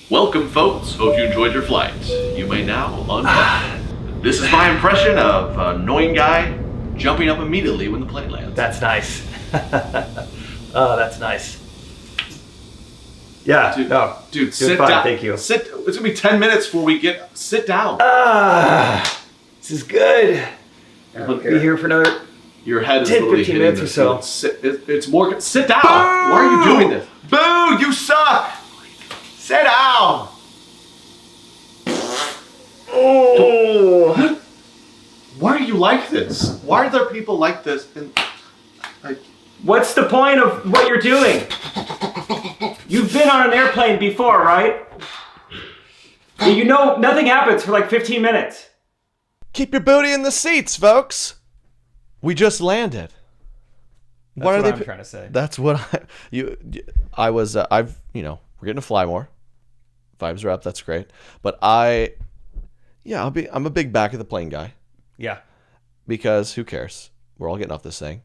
Welcome, folks. Hope you enjoyed your flight. You may now unbuckle. This is my impression of an annoying guy jumping up immediately when the plane lands. That's nice. Oh, that's nice. Yeah, dude, sit fine, down. Thank you. Sit. It's gonna be 10 minutes before we get. Sit down. This is good. I'll be here for another Your head is 10, literally 15 hitting minutes the or so. It's more. Sit down. Why are you doing this? Boo! You suck! Sit down! Oh. Why are you like this? Why are there people like this? What's the point of what you're doing? You've been on an airplane before, right? You know nothing happens for like 15 minutes. Keep your booty in the seats, folks. We just landed. That's what I'm trying to say. That's what we're getting to fly more. Vibes are up. That's great. But I'm a big back of the plane guy. Yeah. Because who cares? We're all getting off this thing.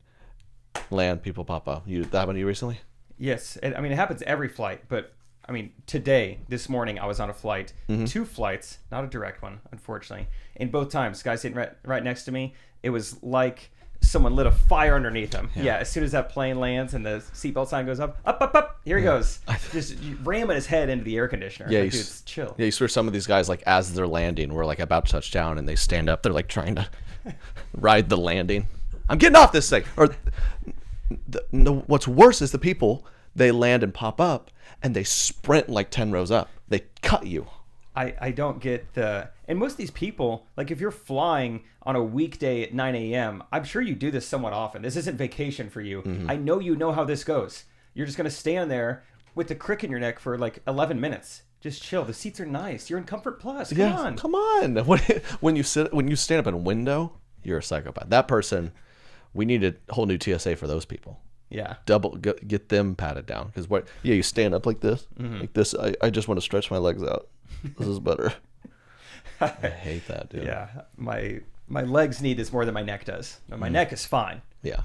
Land, people pop up. That happened to you recently? Yes. It happens every flight, but this morning I was on a flight, 2 flights, not a direct one, unfortunately. And both times, guy sitting right next to me, it was like someone lit a fire underneath him. Yeah, as soon as that plane lands and the seatbelt sign goes up, here he goes. Just ramming his head into the air conditioner. Yeah, like, dude, it's chill. Yeah, you swear some of these guys, like, as they're landing, we're, like, about to touch down, and they stand up. They're, like, trying to ride the landing. I'm getting off this thing. Or what's worse is the people, they land and pop up, and they sprint, like, 10 rows up. They cut you. I don't get and most of these people, like if you're flying on a weekday at 9 a.m., I'm sure you do this somewhat often. This isn't vacation for you. I know you know how this goes. You're just going to stand there with the crick in your neck for like 11 minutes. Just chill. The seats are nice. You're in Comfort Plus. Come on. When you stand up in a window, you're a psychopath. That person, we need a whole new TSA for those people. Yeah. Get them patted down. Because you stand up like this. Like this. I just want to stretch my legs out. This is better. I hate that, dude. Yeah. My legs need this more than my neck does. My neck is fine. Yeah.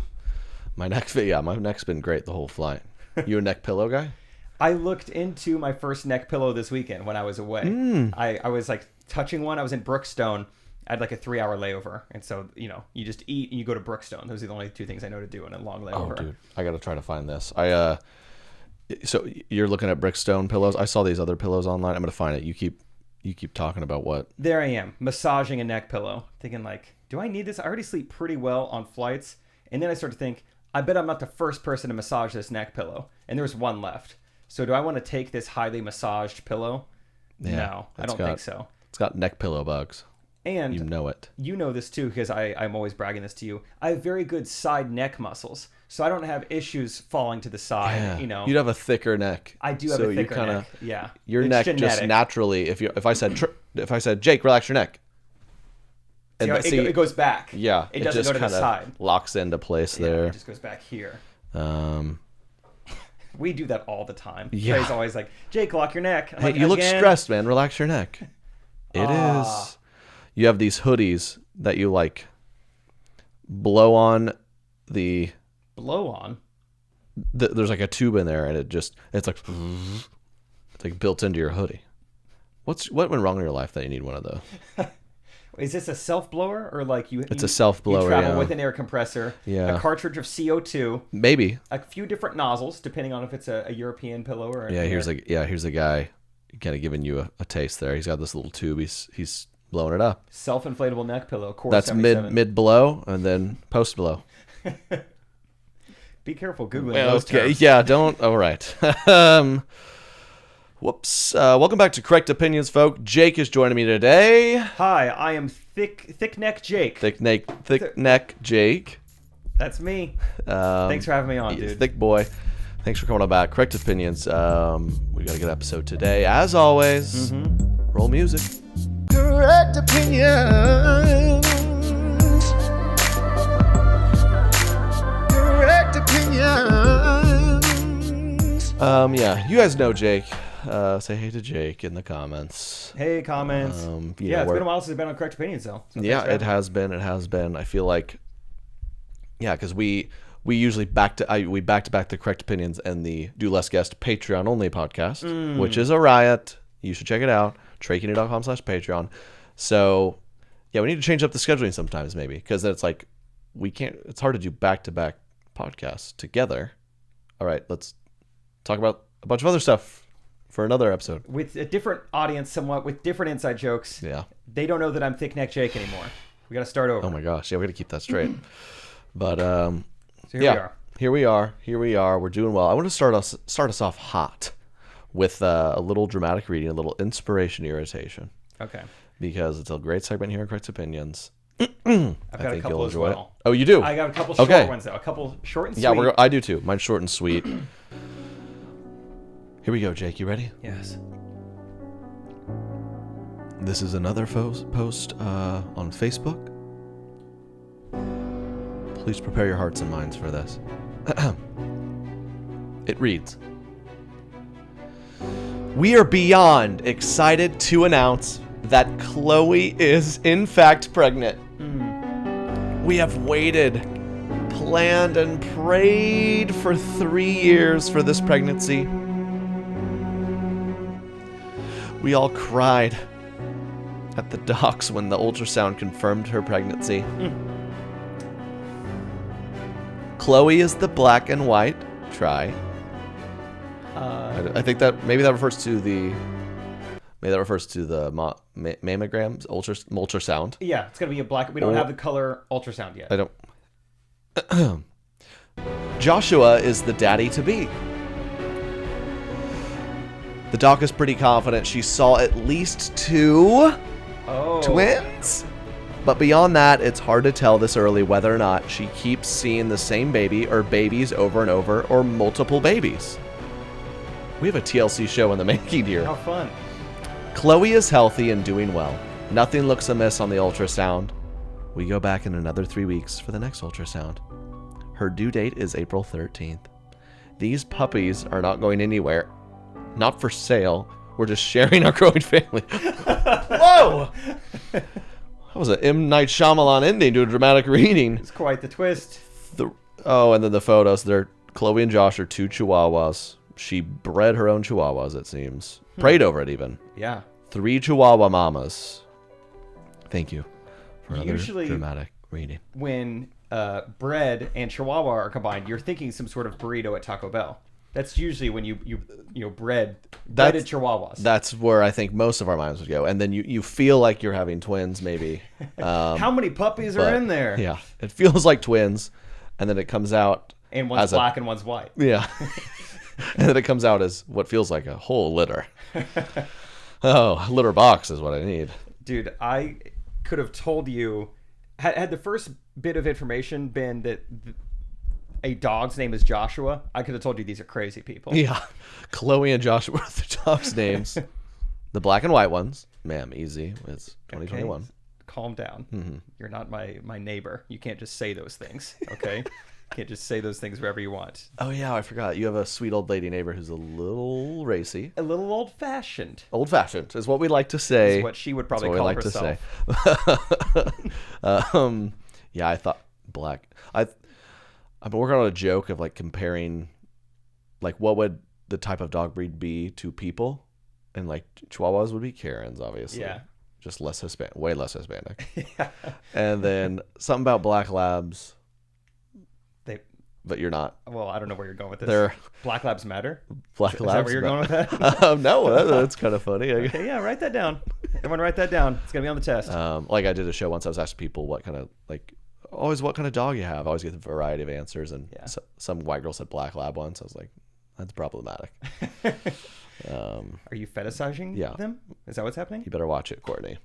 My neck's been great the whole flight. You a neck pillow guy? I looked into my first neck pillow this weekend when I was away. I was like touching one. I was in Brookstone. I had like a 3-hour layover. And so, you just eat and you go to Brookstone. Those are the only 2 things I know to do in a long layover. Oh, dude. I got to try to find this. So you're looking at Brookstone pillows. I saw these other pillows online. I'm going to find it. You keep talking about what? There I am, massaging a neck pillow. Thinking like, do I need this? I already sleep pretty well on flights. And then I start to think, I bet I'm not the first person to massage this neck pillow. And there's one left. So do I want to take this highly massaged pillow? Yeah, no, I don't think so. It's got neck pillow bugs. And you know it. You know this too, because I'm always bragging this to you. I have very good side neck muscles, so I don't have issues falling to the side. Yeah. You'd have a thicker neck. I do have a thicker neck. Yeah. Your neck genetic. Just naturally. If I said Jake, relax your neck. And it goes back. Yeah. It doesn't go to the side. Locks into place there. It just goes back here. We do that all the time. Yeah. Trey's always like, Jake, lock your neck. Hey, you look stressed, man. Relax your neck. It is. You have these hoodies that you like blow on the... Blow on? There's like a tube in there and it's like built into your hoodie. What went wrong in your life that you need one of those? Is this a self-blower or like It's a self-blower, you travel with an air compressor, a cartridge of CO2. Maybe. A few different nozzles, depending on if it's a European pillow or... Here's a guy kind of giving you a taste there. He's got this little tube. He's blowing it up. Self-inflatable neck pillow. That's mid blow and then post blow. Be careful Googling those terms. Yeah, don't. All right. Whoops. Welcome back to Correct Opinions, folk. Jake is joining me today. Hi, I am Thick Neck Jake. Thick neck Jake. That's me. Thanks for having me on, dude. Thick boy. Thanks for coming on back. Correct Opinions. We got a good episode today. As always, roll music. Correct Opinions. Correct Opinions. You guys know Jake. Say hey to Jake in the comments. Hey, comments. It's been a while since I've been on Correct Opinions, though. So it has been. I feel like, because we usually back to back the Correct Opinions and the Do Less Guest Patreon only podcast, which is a riot. You should check it out. TreyKennedy.com/Patreon. So, yeah, we need to change up the scheduling sometimes, maybe, because it's like it's hard to do back-to-back podcasts together. All right, let's talk about a bunch of other stuff for another episode. With a different audience, somewhat, with different inside jokes. Yeah. They don't know that I'm Thick Neck Jake anymore. We got to start over. Oh my gosh, yeah, we got to keep that straight. But So here yeah, we are. Here we are. We're doing well. I want to start us off hot with a little dramatic reading, a little inspiration irritation, Okay. because it's a great segment here in Correct Opinions. I've got a couple as well. Oh, you do? I got a couple short ones, though. A couple short and sweet. Yeah, I do too. Mine's short and sweet. Here we go, Jake. You ready? Yes. This is another post on Facebook. Please prepare your hearts and minds for this. It reads, "We are beyond excited to announce that Chloe is in fact pregnant. We have waited, planned, and prayed for 3 years for this pregnancy. We all cried at the docks when the ultrasound confirmed her pregnancy. Chloe is the black and white. Try. I think that maybe that refers to the mammograms, ultrasound. Yeah, it's going to be a black. We don't have the color ultrasound yet. I don't. Joshua is the daddy to be. The doc is pretty confident she saw at least 2 twins. But beyond that, it's hard to tell this early whether or not she keeps seeing the same baby or babies over and over, or multiple babies. We have a TLC show in the making here. How fun. Chloe is healthy and doing well. Nothing looks amiss on the ultrasound. We go back in another 3 weeks for the next ultrasound. Her due date is April 13th. These puppies are not going anywhere. Not for sale. We're just sharing our growing family." Whoa! That was an M. Night Shyamalan ending to a dramatic reading. It's quite the twist. And then the photos. Chloe and Josh are 2 chihuahuas. She bred her own chihuahuas, it seems. Prayed over it, even. Yeah. 3 chihuahua mamas. Thank you for another Usually, dramatic reading. When bread and chihuahua are combined, you're thinking some sort of burrito at Taco Bell. That's usually when you breaded chihuahuas. That's where I think most of our minds would go. And then you feel like you're having twins, maybe. How many puppies are in there? Yeah. It feels like twins. And then it comes out. And one's black and one's white. Yeah. And then it comes out as what feels like a whole litter. Oh, litter box is what I need. Dude, I could have told you, had the first bit of information been that a dog's name is Joshua, I could have told you these are crazy people. Yeah. Chloe and Joshua are the dog's names. The black and white ones. Ma'am, easy. It's 2021. Okay. Calm down. Mm-hmm. You're not my neighbor. You can't just say those things, okay? Can't just say those things wherever you want. Oh, yeah, I forgot. You have a sweet old lady neighbor who's a little racy. A little old-fashioned. Old-fashioned is what we like to say. Is what she would probably call herself. Yeah, I thought black. I've been working on a joke of like comparing, like, what would the type of dog breed be to people, and like Chihuahuas would be Karens, obviously. Yeah. Just less Hispanic, way less Hispanic. Yeah. And then something about Black Labs. But you're not. Well, I don't know where you're going with this. They're Black Labs matter. Black Labs. Is that where you're going with that? No, that's kind of funny. Okay, yeah, write that down. Everyone, write that down. It's gonna be on the test. Like I did a show once. I was asking people what kind of what kind of dog you have. I always get a variety of answers, and some white girl said Black Lab once. I was like, that's problematic. Are you fetishizing them? Is that what's happening? You better watch it, Courtney.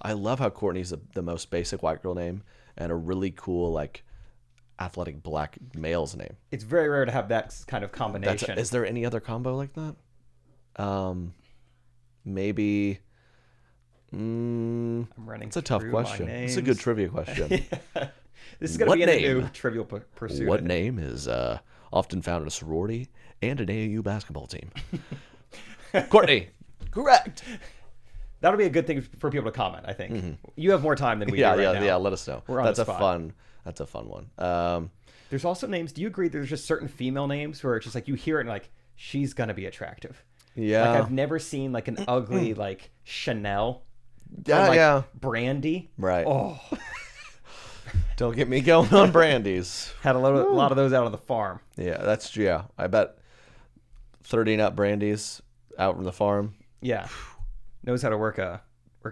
I love how Courtney's the most basic white girl name and a really cool like athletic black male's name. It's very rare to have that kind of combination. Is there any other combo like that? Maybe. I'm running. It's a tough question. It's a good trivia question. Yeah. This is going to be a new Trivial Pursuit. What name is often found in a sorority and an AAU basketball team? Courtney, correct. That'll be a good thing for people to comment, I think. Mm-hmm. You have more time than we do right now. Yeah, let us know. We're on the spot. That's a fun one. There's also names. Do you agree there's just certain female names where it's just like you hear it and like, she's going to be attractive? Yeah. Like I've never seen like an ugly like Chanel. Yeah, or, like, yeah. Brandy. Right. Oh, Don't get me going on brandies. had a lot of those out on the farm. Yeah, that's yeah. I bet 30 nut brandies out from the farm. Yeah, knows how to work a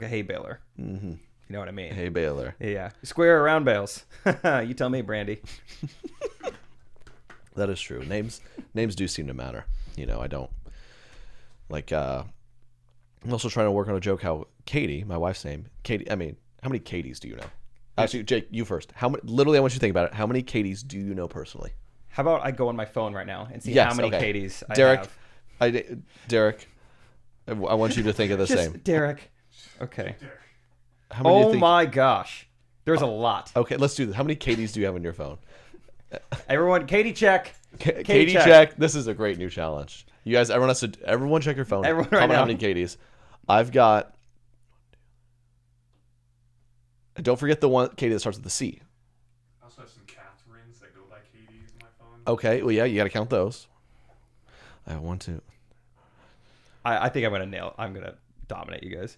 hay baler. Mm-hmm. You know what I mean? Hay baler. Yeah, square or round bales. You tell me, Brandy. That is true. Names do seem to matter. You know, I don't like. I'm also trying to work on a joke. How Katie, my wife's name, Katie. I mean, how many Katies do you know? Actually, Jake, you first. How many? Literally, I want you to think about it. How many Katies do you know personally? How about I go on my phone right now and see Yes, how many okay. Katies I Derek, have? Derek, I want you to think of the Just same. Derek. Okay. How many do you Oh think? my gosh. There's a lot. Okay, let's do this. How many Katies do you have on your phone? Everyone, Katie check. Katie check. This is a great new challenge. You guys, everyone check your phone. Everyone Comment right how now. many Katies. I've got. And don't forget the one Katie that starts with the C. I also have some Catherines that go by Katie's on my phone. Okay, well yeah, you got to count those. I have 1, 2. I think I'm gonna dominate you guys.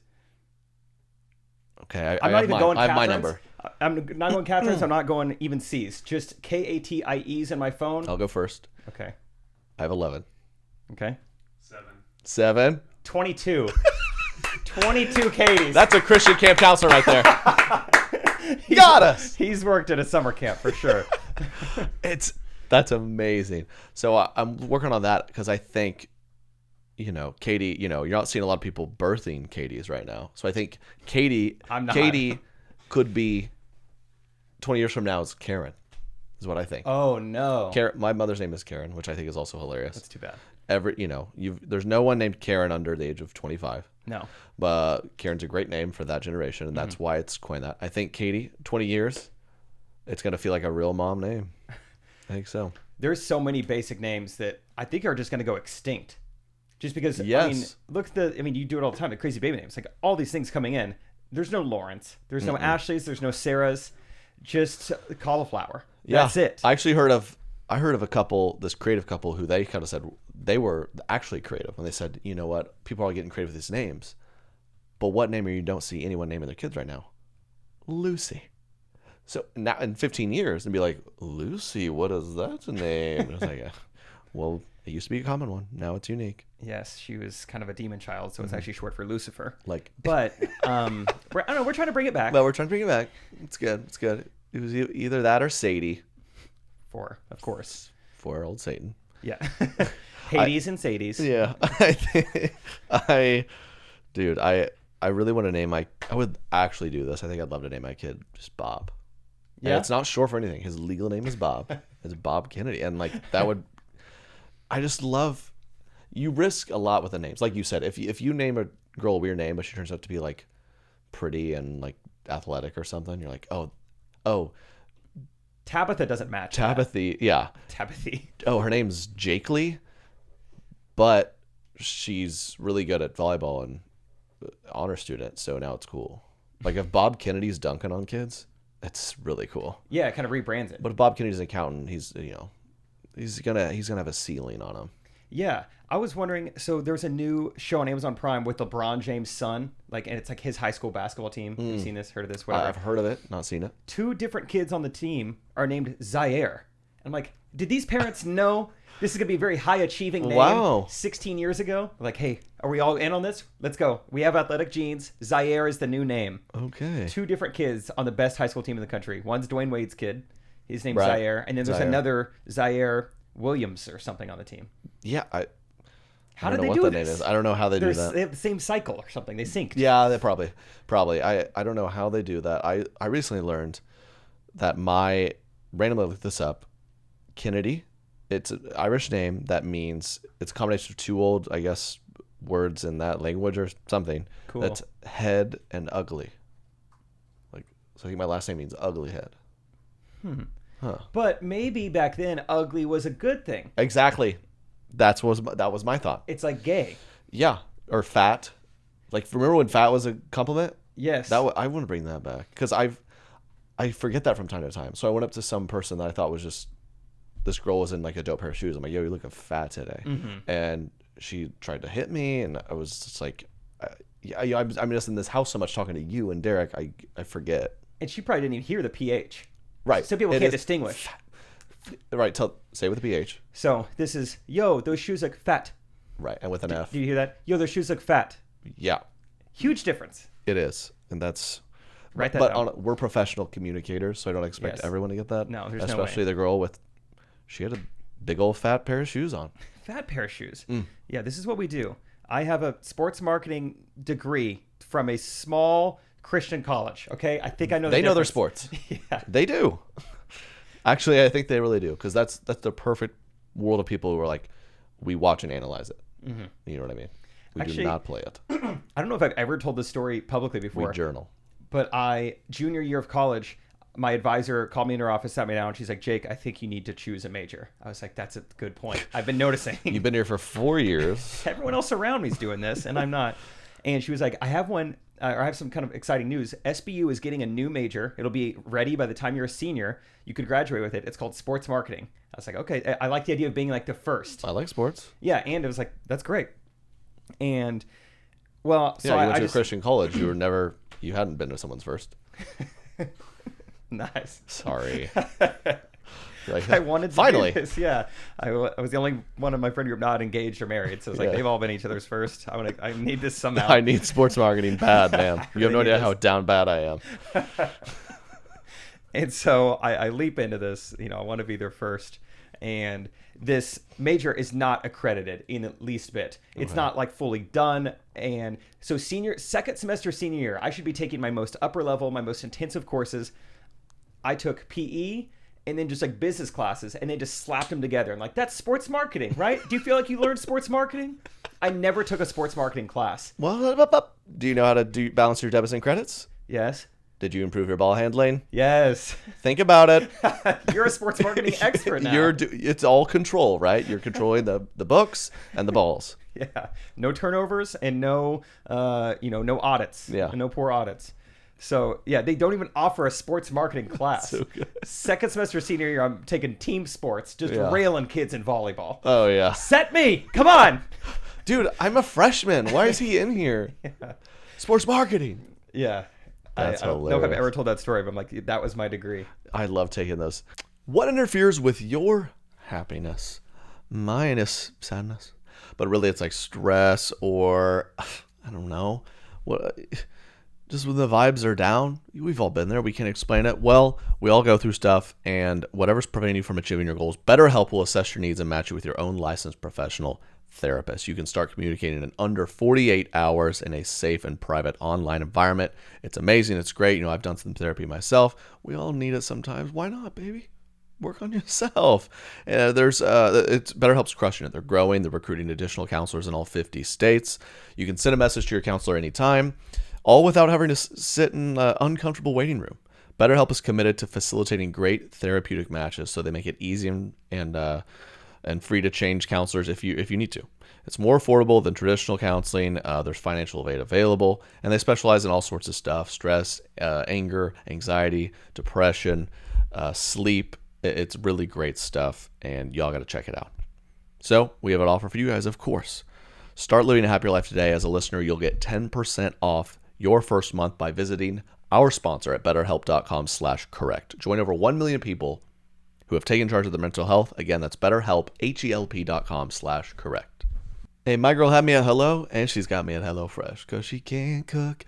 Okay, I'm not even going I have my Catherine's. number. I'm not going Catherine's. I'm not going even C's. Just Katie's in my phone. I'll go first. Okay. I have 11. Okay. 7. 22. 22 Katie's. That's a Christian camp counselor right there. Got us. He's worked at a summer camp for sure. That's amazing. So I'm working on that because I think, you know, Katie, you know, you're not seeing a lot of people birthing Katies right now. So I think Katie could be 20 years from now is Karen, is what I think. Oh no. Karen, my mother's name is Karen, which I think is also hilarious. That's too bad. There's no one named Karen under the age of 25. No. But Karen's a great name for that generation, and that's why it's coined that. I think Katie, 20 years, it's going to feel like a real mom name. I think so. There's so many basic names that I think are just going to go extinct. Just because, Yes. I mean, you do it all the time, the crazy baby names. Like, all these things coming in. There's no Lawrence. There's no Ashleys. There's no Sarahs. Just cauliflower. Yeah. That's it. I actually heard of a couple, this creative couple, who they kind of said they were actually creative. And they said, you know what? People are getting creative with these names. But what name you don't see anyone naming their kids right now? Lucy. So now in 15 years, and be like, Lucy, what is that name? And I was like, well, it used to be a common one. Now it's unique. Yes, she was kind of a demon child, so it's actually short for Lucifer. Like, But, I don't know, we're trying to bring it back. well, we're trying to bring it back. It's good. It's good. It was either that or Sadie. Of course. For old Satan. Yeah. Hades and Sadies. Yeah. Dude, I really want to name I would actually do this. I think I'd love to name my kid just Bob. And Yeah. it's not short for anything. His legal name is Bob. It's Bob Kennedy. And like that would, I just love, you risk a lot with the names. Like you said, if you name a girl a weird name, but she turns out to be like pretty and like athletic or something, you're like, oh, Tabitha doesn't match. that. Tabitha, yeah. Tabitha. Oh, her name's Jake Lee, but she's really good at volleyball and honor student, so now it's cool. Like if Bob Kennedy's dunking on kids, it's really cool. Yeah, it kind of rebrands it. But if Bob Kennedy's an accountant, he's gonna have a ceiling on him. Yeah, I was wondering. So there's a new show on Amazon Prime with LeBron James' son, and it's like his high school basketball team. You've seen this, heard of this, whatever. I've heard of it, not seen it. 2 different kids on the team are named Zaire. I'm like, did these parents know this is gonna be a very high achieving name? Wow. 16 years ago, like, hey, are we all in on this? Let's go. We have athletic genes. Zaire is the new name. Okay. 2 different kids on the best high school team in the country. One's Dwayne Wade's kid. His name's Right. Zaire, and then there's Zaire. another Zaire Williams or something on the team. Yeah, How I did don't they know do what the this? name is. I don't know how they do They that. have the same cycle or something. They synced. Yeah, they probably. I don't know how they do that. I recently learned that randomly looked this up. Kennedy, it's an Irish name that means it's a combination of 2 old, I guess, words in that language or something. Cool. That's head and ugly. Like, so I think my last name means ugly head. But maybe back then, ugly was a good thing. Exactly. That was my thought. It's like gay. Yeah, or fat. Like, remember when fat was a compliment? Yes. I want to bring that back because I forget that from time to time. So I went up to some person that I thought was just, this girl was in like a dope pair of shoes. I'm like, yo, you look fat today. And she tried to hit me, and I was just like, I'm just in this house so much talking to you and Derek, I forget. And she probably didn't even hear the pH. Right. Some people can't distinguish. Right. Say with the pH. So this is, yo, those shoes look fat. Right. And with an F. Do you hear that? Yo, those shoes look fat. Yeah. Huge difference. It is. And that's... Write that but down. we're professional communicators, so I don't expect everyone to get that. No, there's no Especially way. the girl with... She had a big old fat pair of shoes on. Fat pair of shoes. Yeah, this is what we do. I have a sports marketing degree from a small Christian college. Okay, I think I know. They know their difference. sports. Yeah, They do. Actually, I think they really do, because that's the perfect world of people who are like, we watch and analyze it. You know what I mean? We do not play it. I don't know if I've ever told this story publicly before. We journal. But junior year of college, my advisor called me in her office, sat me down, and she's like, Jake, I think you need to choose a major. I was like, that's a good point. I've been noticing. You've been here for 4 years. Everyone else around me is doing this, and I'm not. And she was like, I have some kind of exciting news. SBU is getting a new major. It'll be ready by the time you're a senior. You could graduate with it. It's called sports marketing. I was like, okay. I like the idea of being like the first. I like sports. Yeah, and it was like, that's great. And, well, so Yeah, you went I to just... a Christian college. You hadn't been to someone's first. Nice. Sorry. Like, I wanted to finally do this. Yeah, I was the only one in my friend group not engaged or married, so it's like they've all been each other's first. I need this somehow. I need sports marketing bad, man. You have no really idea need how down bad I am. And so I leap into this. I want to be their first, and this major is not accredited in the least bit. It's not like fully done. And so second semester senior year, I should be taking my most upper level, my most intensive courses. I took PE and then just like business classes, and they just slapped them together. And like, that's sports marketing, right? Do you feel like you learned sports marketing? I never took a sports marketing class. Well, do you know how to balance your debits and credits? Yes. Did you improve your ball handling? Yes. Think about it. You're a sports marketing expert now. It's all control, right? You're controlling the books and the balls. Yeah. No turnovers and no audits. Yeah. No poor audits. So, yeah, they don't even offer a sports marketing class. So good. Second semester senior year, I'm taking team sports, just railing kids in volleyball. Oh, yeah. Set me! Come on! Dude, I'm a freshman. Why is he in here? Sports marketing. Yeah. That's I don't know if I've hilarious. ever told that story, but I'm like, that was my degree. I love taking those. What interferes with your happiness? Mine is sadness. But really, it's like stress or, I don't know. What? Just when the vibes are down, we've all been there. We can't explain it. Well, we all go through stuff, and whatever's preventing you from achieving your goals, BetterHelp will assess your needs and match you with your own licensed professional therapist. You can start communicating in under 48 hours in a safe and private online environment. It's amazing. It's great. I've done some therapy myself. We all need it sometimes. Why not, baby? Work on yourself. It's BetterHelp's crushing it. They're growing. They're recruiting additional counselors in all 50 states. You can send a message to your counselor anytime, all without having to sit in an uncomfortable waiting room. BetterHelp is committed to facilitating great therapeutic matches, so they make it easy and free to change counselors if you need to. It's more affordable than traditional counseling. There's financial aid available, and they specialize in all sorts of stuff: stress, anger, anxiety, depression, sleep. It's really great stuff, and y'all got to check it out. So we have an offer for you guys, of course. Start living a happier life today. As a listener, you'll get 10% off your first month by visiting our sponsor at betterhelp.com/correct. Join over 1 million people who have taken charge of their mental health. Again, that's BetterHelp, HELP.com/correct. Hey, my girl had me at Hello, and she's got me at HelloFresh because she can't cook.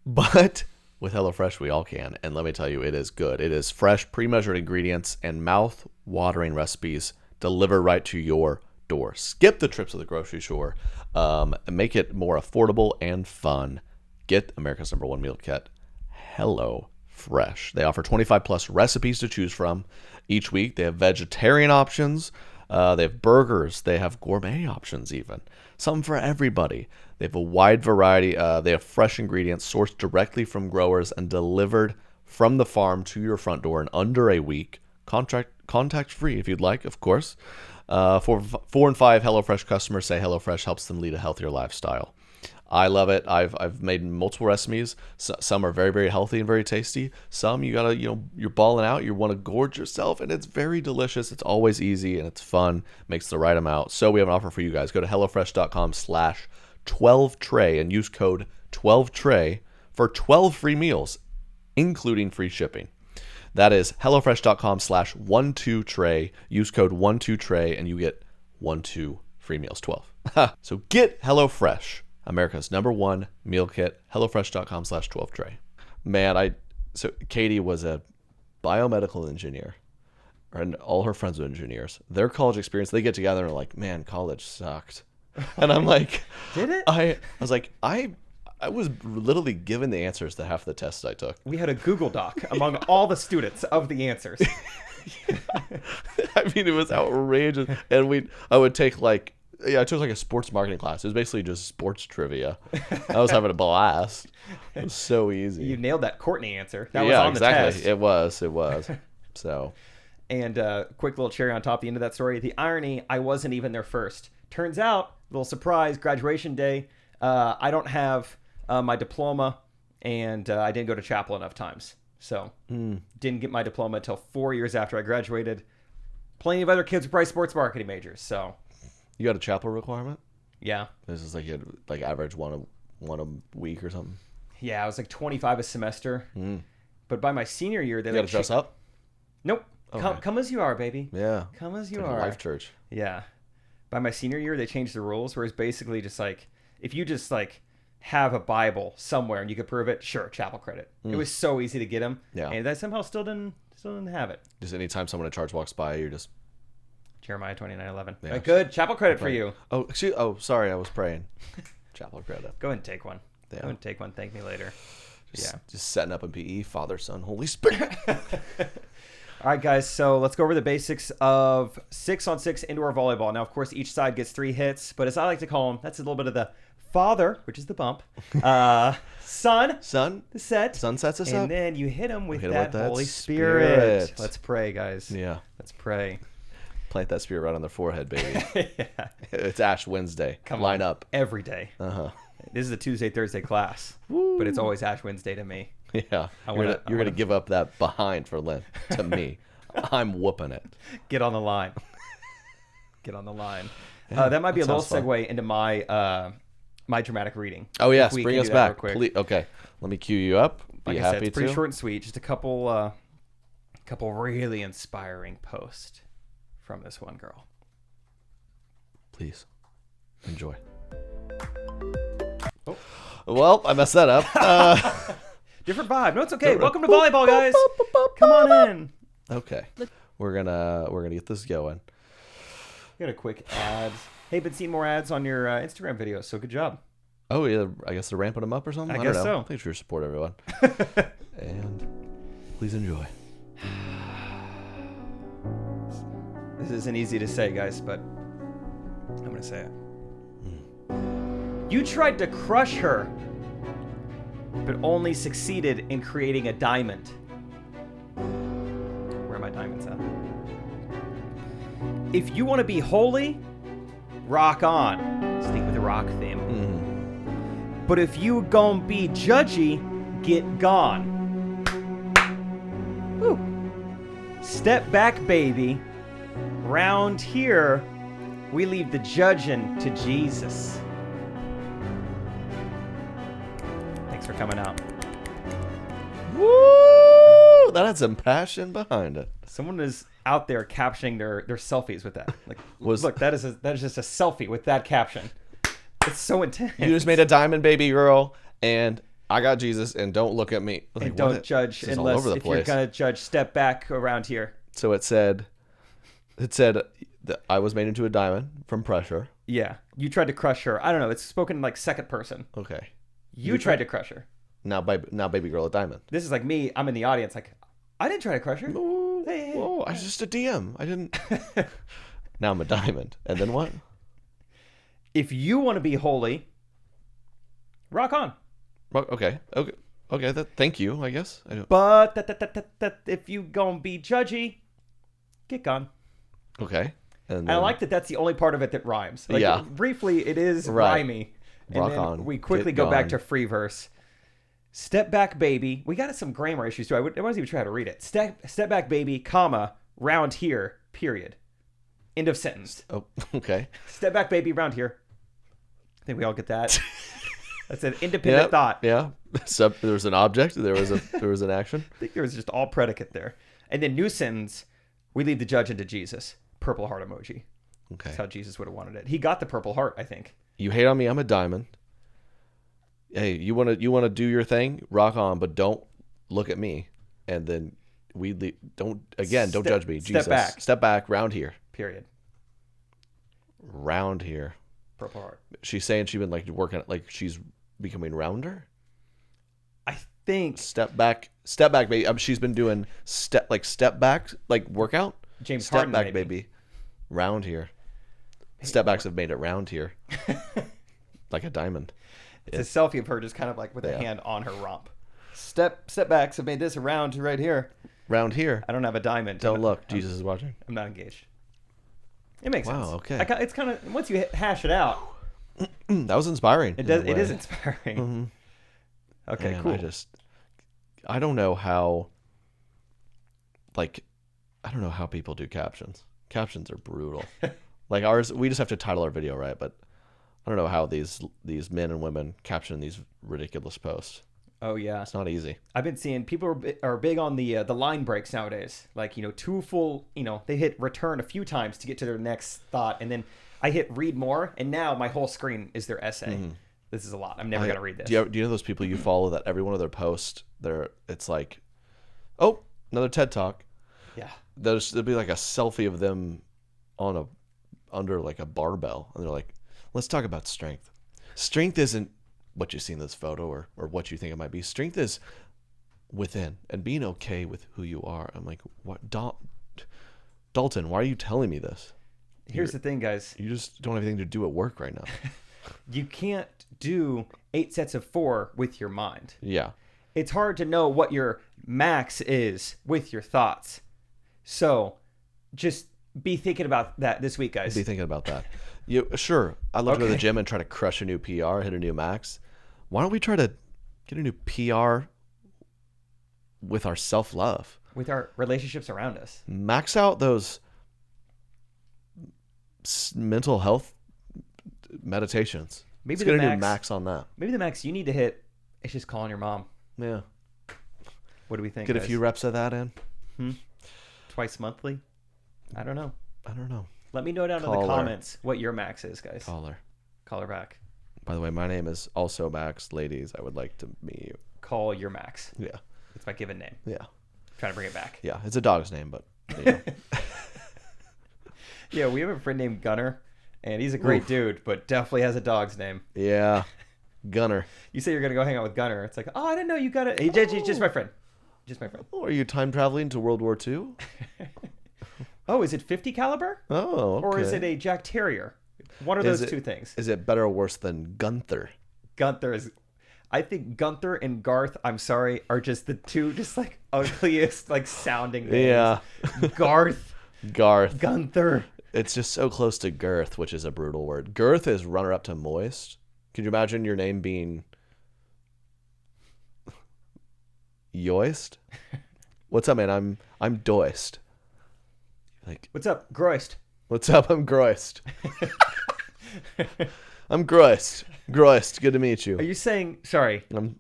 But with HelloFresh, we all can. And let me tell you, it is good. It is fresh, pre-measured ingredients and mouth-watering recipes delivered right to your door. Skip the trips to the grocery store. Make it more affordable and fun. Get America's #1 meal kit, HelloFresh. They offer 25 plus recipes to choose from each week. They have vegetarian options. They have burgers. They have gourmet options even. Something for everybody. They have a wide variety. They have fresh ingredients sourced directly from growers and delivered from the farm to your front door in under a week. Contact free if you'd like, of course. For 4 and 5 HelloFresh customers say HelloFresh helps them lead a healthier lifestyle. I love it. I've made multiple recipes. Some are very, very healthy and very tasty. Some you gotta, you're balling out. You want to gorge yourself, and it's very delicious. It's always easy and it's fun. Makes the right amount. So we have an offer for you guys. Go to hellofresh.com/12tray and use code 12tray for 12 free meals, including free shipping. That is hellofresh.com/12tray. Use code 12tray and you get 12 free meals. 12. So get HelloFresh, America's #1 meal kit. HelloFresh.com/12tray. Man, so Katie was a biomedical engineer, and all her friends were engineers. Their college experience, they get together and are like, man, college sucked. And I'm like, Did it? I was like, I was literally given the answers to half the tests I took. We had a Google Doc among all the students of the answers. I mean, it was outrageous. And I would take I took like a sports marketing class. It was basically just sports trivia. I was having a blast. It was so easy. You nailed that Courtney answer. That was on the test. It was. So. And quick little cherry on top, the end of that story. The irony, I wasn't even there first. Turns out, little surprise, graduation day, I don't have my diploma, and I didn't go to chapel enough times. So, didn't get my diploma until 4 years after I graduated. Plenty of other kids with probably sports marketing majors, so. You got a chapel requirement? Yeah. This is you had average one a week or something? Yeah, I was 25 a semester. But by my senior year, they You got to dress up? Nope. Okay. Come as you are, baby. Yeah. Come as you Like are. a life church. Yeah. By my senior year, they changed the rules, where it's basically just if you just have a Bible somewhere and you could prove it, sure, chapel credit. It was so easy to get them. Yeah. And I somehow still didn't have it. Just anytime someone in church walks by, you're just... Jeremiah 29:11. Yeah. Good chapel credit for you. Oh, excuse. Oh, sorry, I was praying. Chapel credit. Go ahead and take one. Yeah. Go ahead and take one. Thank me later. Just setting up in PE, Father, Son, Holy Spirit. All right, guys, so let's go over the basics of 6-on-6 indoor volleyball. Now, of course, each side gets 3 hits, but as I like to call them, that's a little bit of the father, which is the bump, son, the set. Son sets us up. And then you hit them with Hit 'em that with that Holy Spirit. Spirit. Let's pray, guys. Yeah. Let's pray. Plant that spirit right on their forehead, baby. Yeah. It's Ash Wednesday. Line up. Every day. Uh-huh. This is a Tuesday, Thursday class, but it's always Ash Wednesday to me. Yeah. You're going to give up that behind for Lynn to me. I'm whooping it. Get on the line. Get on the line. That might be a little segue into my my dramatic reading. Oh, yes. If we Bring can us do that back. real quick. Please. Okay. Let me cue you up. Be Like I happy said, it's pretty to. short and sweet. Just a couple really inspiring posts from this one girl. Please. Enjoy. Oh. Well, I messed that up. Different vibe. No, it's okay. Welcome to volleyball, guys. Come on in. Okay. We're gonna get this going. Got a quick ads. Hey, been seeing more ads on your Instagram videos, so good job. Oh yeah, I guess they're ramping them up or something. I don't guess know. so. Thanks for your support, everyone. And please enjoy. This isn't easy to say, guys, but I'm gonna say it. You tried to crush her, but only succeeded in creating a diamond. Where are my diamonds at? If you want to be holy, rock on. Stick with the rock theme. But if you gon' be judgy, get gone. Woo. Step back, baby. Round here, we leave the judging to Jesus. Thanks for coming out. Woo! That had some passion behind it. Someone is out there captioning their selfies with that. Look, that is just a selfie with that caption. It's so intense. You just made a diamond baby girl, and I got Jesus, and don't look at me. And don't judge all unless over the if you're place. gonna judge, step back around here. So it said that I was made into a diamond from pressure. Yeah, you tried to crush her. I don't know. It's spoken in second person. Okay. You tried to crush her. Now baby girl a diamond. This is like me. I'm in the audience. I didn't try to crush her. Hey. Whoa, I was just a DM. I didn't. Now I'm a diamond. And then what? If you want to be holy, rock on. Okay. Thank you, I guess. But if you gonna be judgy, get gone. Okay. And I like that that's the only part of it that rhymes. Yeah. Briefly, it is Right. rhymey. And Rock then on. we quickly Get go back gone. to free verse. Step back, baby. We got some grammar issues too. I wasn't even trying to read it. Step back, baby, comma, round here, period. End of sentence. Oh, okay. Step back, baby, round here. I think we all get that. That's an independent thought. Yeah. So there was an object. There was an action. I think there was just all predicate there. And then new sentence, we leave the judge into Jesus. Purple heart emoji. Okay. That's how Jesus would have wanted it. He got the purple heart, I think. You hate on me. I'm a diamond. Hey, you want to do your thing? Rock on, but don't look at me. And then don't judge me. Jesus. Step back. Round here. Period. Round here. Purple heart. She's saying she's been like working, like she's becoming rounder. I think Step back, baby. She's been doing step back, like workout. James Step Harden, back, maybe. baby. Round here. Step backs have made it round here, like a diamond. It's a selfie of her just kind of like with a hand on her rump. Step backs have made this around right here. Round here. I don't have a diamond. Don't look. Jesus is watching. I'm not engaged. It makes sense. Wow, okay. It's kind of once you hash it out, That was inspiring. it does. It is inspiring. Mm-hmm. Okay, Man, cool. I don't know how. Like, I don't know how people do captions. Captions are brutal. Like ours, we just have to title our video right, but I don't know how these men and women caption these ridiculous posts. Oh yeah, It's not easy. I've been seeing people are big on the line breaks nowadays. Like two full. They hit return a few times to get to their next thought, and then I hit read more, and now my whole screen is their essay. Mm-hmm. This is a lot. I'm never gonna read this. Do you know those people you follow that every one of their posts, it's like, oh, another TED Talk. Yeah. There'll be like a selfie of them under like a barbell, and they're like, let's talk about strength. Strength isn't what you see in this photo or what you think it might be. Strength is within and being okay with who you are. I'm like, what, Dalton, why are you telling me this? Here's the thing, guys. You just don't have anything to do at work right now. You can't do 8 sets of 4 with your mind. Yeah. It's hard to know what your max is with your thoughts. So just be thinking about that this week, guys. Be thinking about that. Sure. I'd love to go to the Okay. gym and try to crush a new PR, hit a new max. Why don't we try to get a new PR with our self-love? With our relationships around us. Max out those mental health meditations. Maybe Let's the get a new max- max on that. Maybe the max you need to hit is just calling your mom. Yeah. What do we think, Get a guys? few reps of that in. Twice monthly? I don't know. I don't know. Let me know down in Call the her. comments what your max is, guys. Caller. Call her back. By the way, my name is also Max. Ladies, I would like to meet you. Call your max. Yeah. It's my given name. Yeah. Trying to bring it back. Yeah. It's a dog's name, but you know. Yeah, we have a friend named Gunner, and he's a great dude, but definitely has a dog's name. Yeah. Gunner. You say you're gonna go hang out with Gunner. It's like, oh, I didn't know you got it. He's just my friend. Just my friend. Oh, are you time traveling to World War II? Oh, is it 50 caliber? Oh, okay. Or is it a Jack Terrier? One of those two things. Is it better or worse than Gunther? Gunther is. I think Gunther and Garth, I'm sorry, are just the two just like ugliest like sounding names. Yeah. Garth, Garth. Gunther. It's just so close to girth, which is a brutal word. Girth is runner up to moist. Could you imagine your name being Yoist? What's up, man? I'm Doist. Like, What's up, Groist? what's up? I'm Groist. I'm Groist. Groist. Good to meet you. Are you saying? Sorry, I'm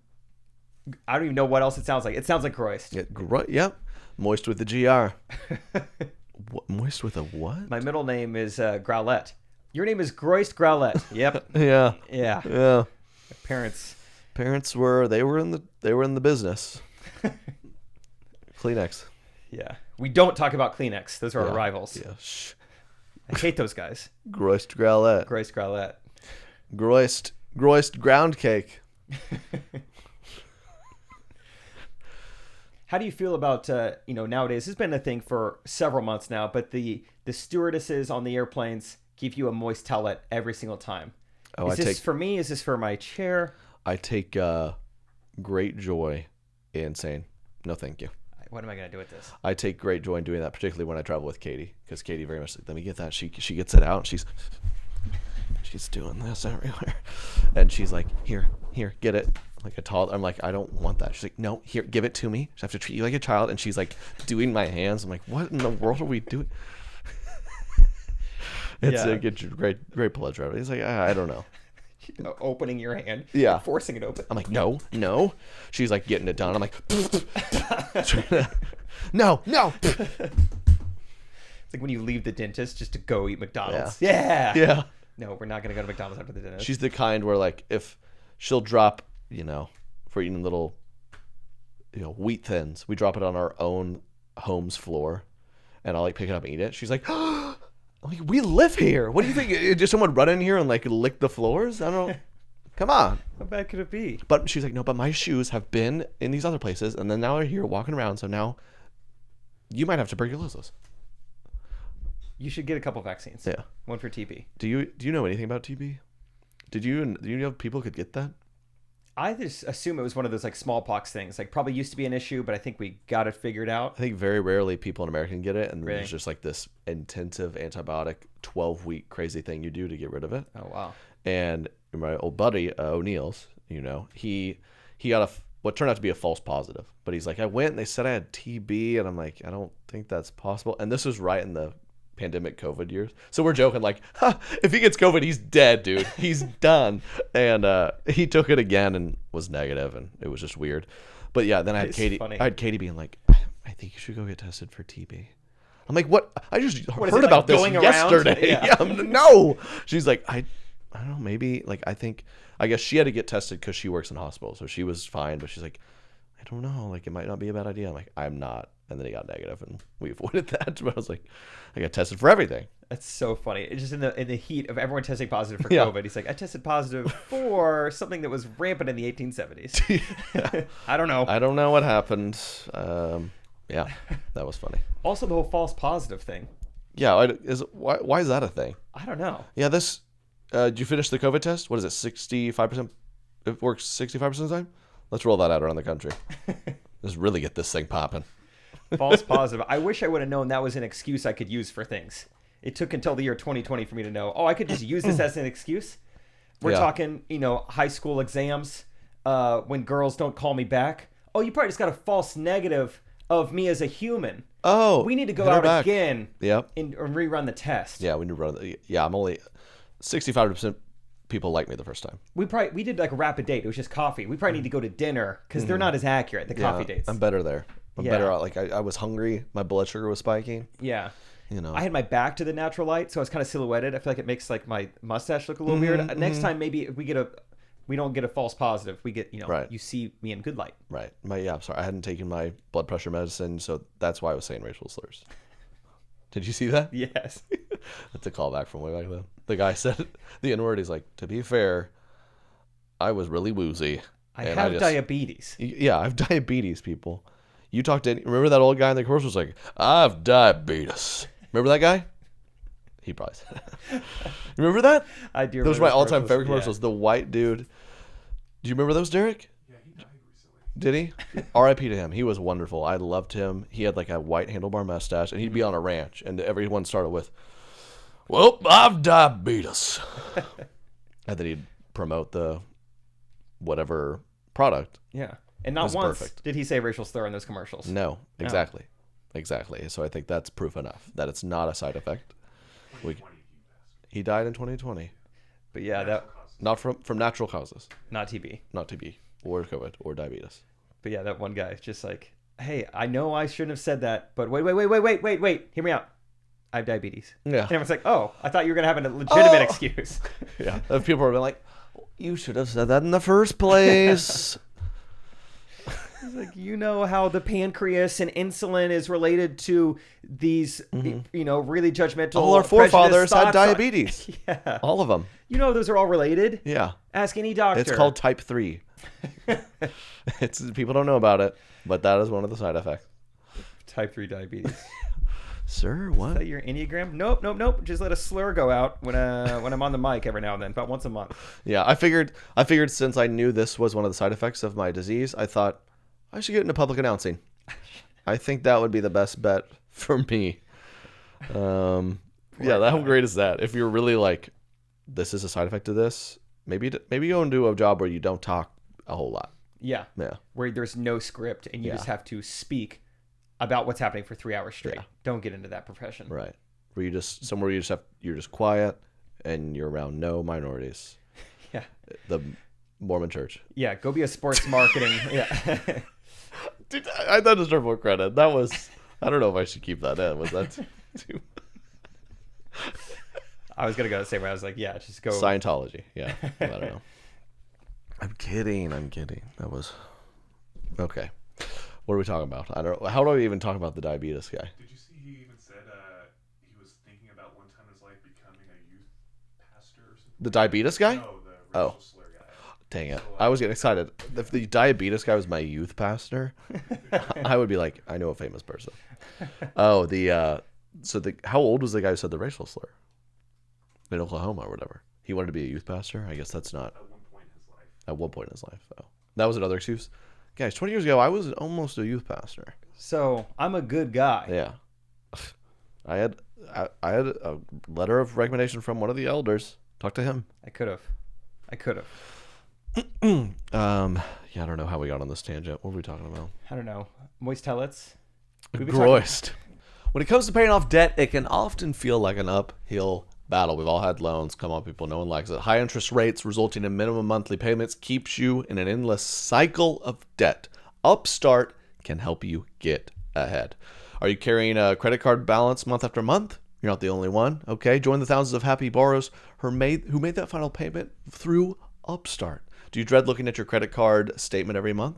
I don't even know what else it sounds like. It sounds like Groist. Yep. Moist with the GR. What, moist with a what? My middle name is Growlette. Your name is Groist Growlette. Yep. Yeah. Yeah. Yeah. My parents. Parents were in the business. Kleenex. Yeah. We don't talk about Kleenex. Those are our Yeah. rivals. Yeah. Shh. I hate those guys. Groist growlette. Groist Growlette. Groist ground cake. How do you feel about nowadays? This has been a thing for several months now, but the stewardesses on the airplanes give you a moist towelette every single time. Oh, Is this for me? Is this for my chair? I take great joy in saying no, thank you. What am I gonna do with this? I take great joy in doing that, particularly when I travel with Katie, because Katie very much like, let me get that. She gets it out. And she's She's doing this everywhere. And she's like, here, get it. Like a toddler. I'm like, I don't want that. She's like, no, here, give it to me. I have to treat you like a child. And she's like doing my hands. I'm like, what in the world are we doing? It's a great pleasure. He's like, I don't know. Opening your hand. Yeah. Forcing it open. I'm like, no. She's like getting it done. I'm like, no. It's like when you leave the dentist just to go eat McDonald's. Yeah. No, we're not going to go to McDonald's after the dentist. She's the kind where like if she'll drop, for eating little, wheat thins, we drop it on our own home's floor, and I'll like pick it up and eat it. She's like, I'm like, we live here. What do you think? Did someone run in here and like lick the floors? I don't. Come on. How bad could it be? But she's like, no, but my shoes have been in these other places, and then now they're here walking around. So now you might have tuberculosis. You should get a couple vaccines. Yeah. One for TB. Do you know anything about TB? Do you know people could get that? I just assume it was one of those like smallpox things. Like probably used to be an issue, but I think we got it figured out. I think very rarely people in America can get it, and Really? there's just like this intensive antibiotic 12-week crazy thing you do to get rid of it. Oh wow. And my old buddy O'Neill's, he got what turned out to be a false positive, but he's like, I went and they said I had TB, and I'm like, I don't think that's possible. And this was right in the pandemic COVID years, so we're joking like, if he gets COVID, he's dead, dude. He's done. And he took it again and was negative, and it was just weird. But yeah, then I had Katie being like, I think you should go get tested for TB. I'm like, what? I just heard about this yesterday. Yeah. No. She's like, I don't know, maybe like I guess she had to get tested because she works in a hospital, so she was fine, but she's like, I don't know, like it might not be a bad idea. I'm like, I'm not. And then he got negative, and we avoided that. But I was like, I got tested for everything. That's so funny. It's just in the heat of everyone testing positive for COVID. He's like, I tested positive for something that was rampant in the 1870s. I don't know. I don't know what happened. Yeah, that was funny. Also, the whole false positive thing. Yeah, why is that a thing? I don't know. Yeah, this. Did you finish the COVID test? What is it? 65%. It works 65% of the time. Let's roll that out around the country. Let's really get this thing popping. False positive. I wish I would have known that was an excuse I could use for things. It took until the year 2020 for me to know, I could just use this as an excuse. We're talking, high school exams, when girls don't call me back. Oh, you probably just got a false negative of me as a human. Oh. We need to go out again and rerun the test. Yeah, we need to run. Yeah, I'm only 65% people like me the first time. We did like a rapid date. It was just coffee. We probably need to go to dinner because they're not as accurate, the coffee dates. I'm better there. I'm better out. Like I was hungry. My blood sugar was spiking. Yeah. I had my back to the natural light, so I was kind of silhouetted. I feel like it makes like my mustache look a little weird. Next time, maybe if we don't get a false positive. We get, you see me in good light. Right. I'm sorry. I hadn't taken my blood pressure medicine, so that's why I was saying racial slurs. Did you see that? Yes. That's a callback from way back then. The guy said the N-word. He's like, to be fair, I was really woozy. I have diabetes. Yeah, I have diabetes, people. You talked to remember that old guy in the commercial was like, I have diabetes. Remember that guy? He probably said that. Remember that? I do. Those were my all-time favorite commercials. The white dude. Do you remember those, Derek? Yeah, he died recently. Did he? R.I.P. to him. He was wonderful. I loved him. He had like a white handlebar mustache, and he'd be on a ranch, and everyone started with, well, I've diabetes. And then he'd promote the whatever product. Yeah. And not once did he say racial slur in those commercials. No, exactly. Exactly. So I think that's proof enough that it's not a side effect. He died in 2020. But yeah, not from natural causes. Not TB. Not TB or COVID or diabetes. But yeah, that one guy just like, hey, I know I shouldn't have said that, but wait. Hear me out. I have diabetes. Yeah. And everyone's like, oh, I thought you were going to have a legitimate excuse. Yeah. People are like, you should have said that in the first place. It's like, how the pancreas and insulin is related to these, really judgmental. All our forefathers had diabetes. Yeah. All of them. Those are all related. Yeah. Ask any doctor. It's called type 3. People don't know about it, but that is one of the side effects. Type 3 diabetes. Sir, what? Is that your Enneagram? Nope. Just let a slur go out when I'm on the mic every now and then, about once a month. Yeah, I figured since I knew this was one of the side effects of my disease, I thought I should get into public announcing. I think that would be the best bet for me. Yeah, how great is that? If you're really like this is a side effect of this. Maybe go and do a job where you don't talk a whole lot. Yeah. Yeah. Where there's no script and you just have to speak about what's happening for 3 hours straight. Yeah. Don't get into that profession. Right. Where you just somewhere you're just quiet and you're around no minorities. Yeah. The Mormon church. Yeah. Go be a sports marketing. Yeah. Dude, I deserve more credit. That was, I don't know if I should keep that in. Was that too? I was going to go the same way. I was like, yeah, just go. Scientology. Yeah. I don't know. I'm kidding. That was, okay. What are we talking about? I don't know. How do I even talk about the diabetes guy? Did you see he even said he was thinking about one time in his life becoming a youth pastor or something? The diabetes guy? No, the racial slur guy. Dang it. So, I was getting excited. If the diabetes guy was my youth pastor, I would be like, I know a famous person. Oh, how old was the guy who said the racial slur? In Oklahoma or whatever. He wanted to be a youth pastor? I guess that's not. At one point in his life. At one point in his life. Oh. That was another excuse. Guys, 20 years ago, I was almost a youth pastor. So I'm a good guy. Yeah. I had a letter of recommendation from one of the elders. Talk to him. I could have. Yeah, I don't know how we got on this tangent. What were we talking about? I don't know. Moist tellets. Groist. When it comes to paying off debt, it can often feel like an uphill battle. We've all had loans. Come on, people. No one likes it. High interest rates resulting in minimum monthly payments keeps you in an endless cycle of debt. Upstart can help you get ahead. Are you carrying a credit card balance month after month? You're not the only one. Okay, join the thousands of happy borrowers who made that final payment through Upstart. Do you dread looking at your credit card statement every month?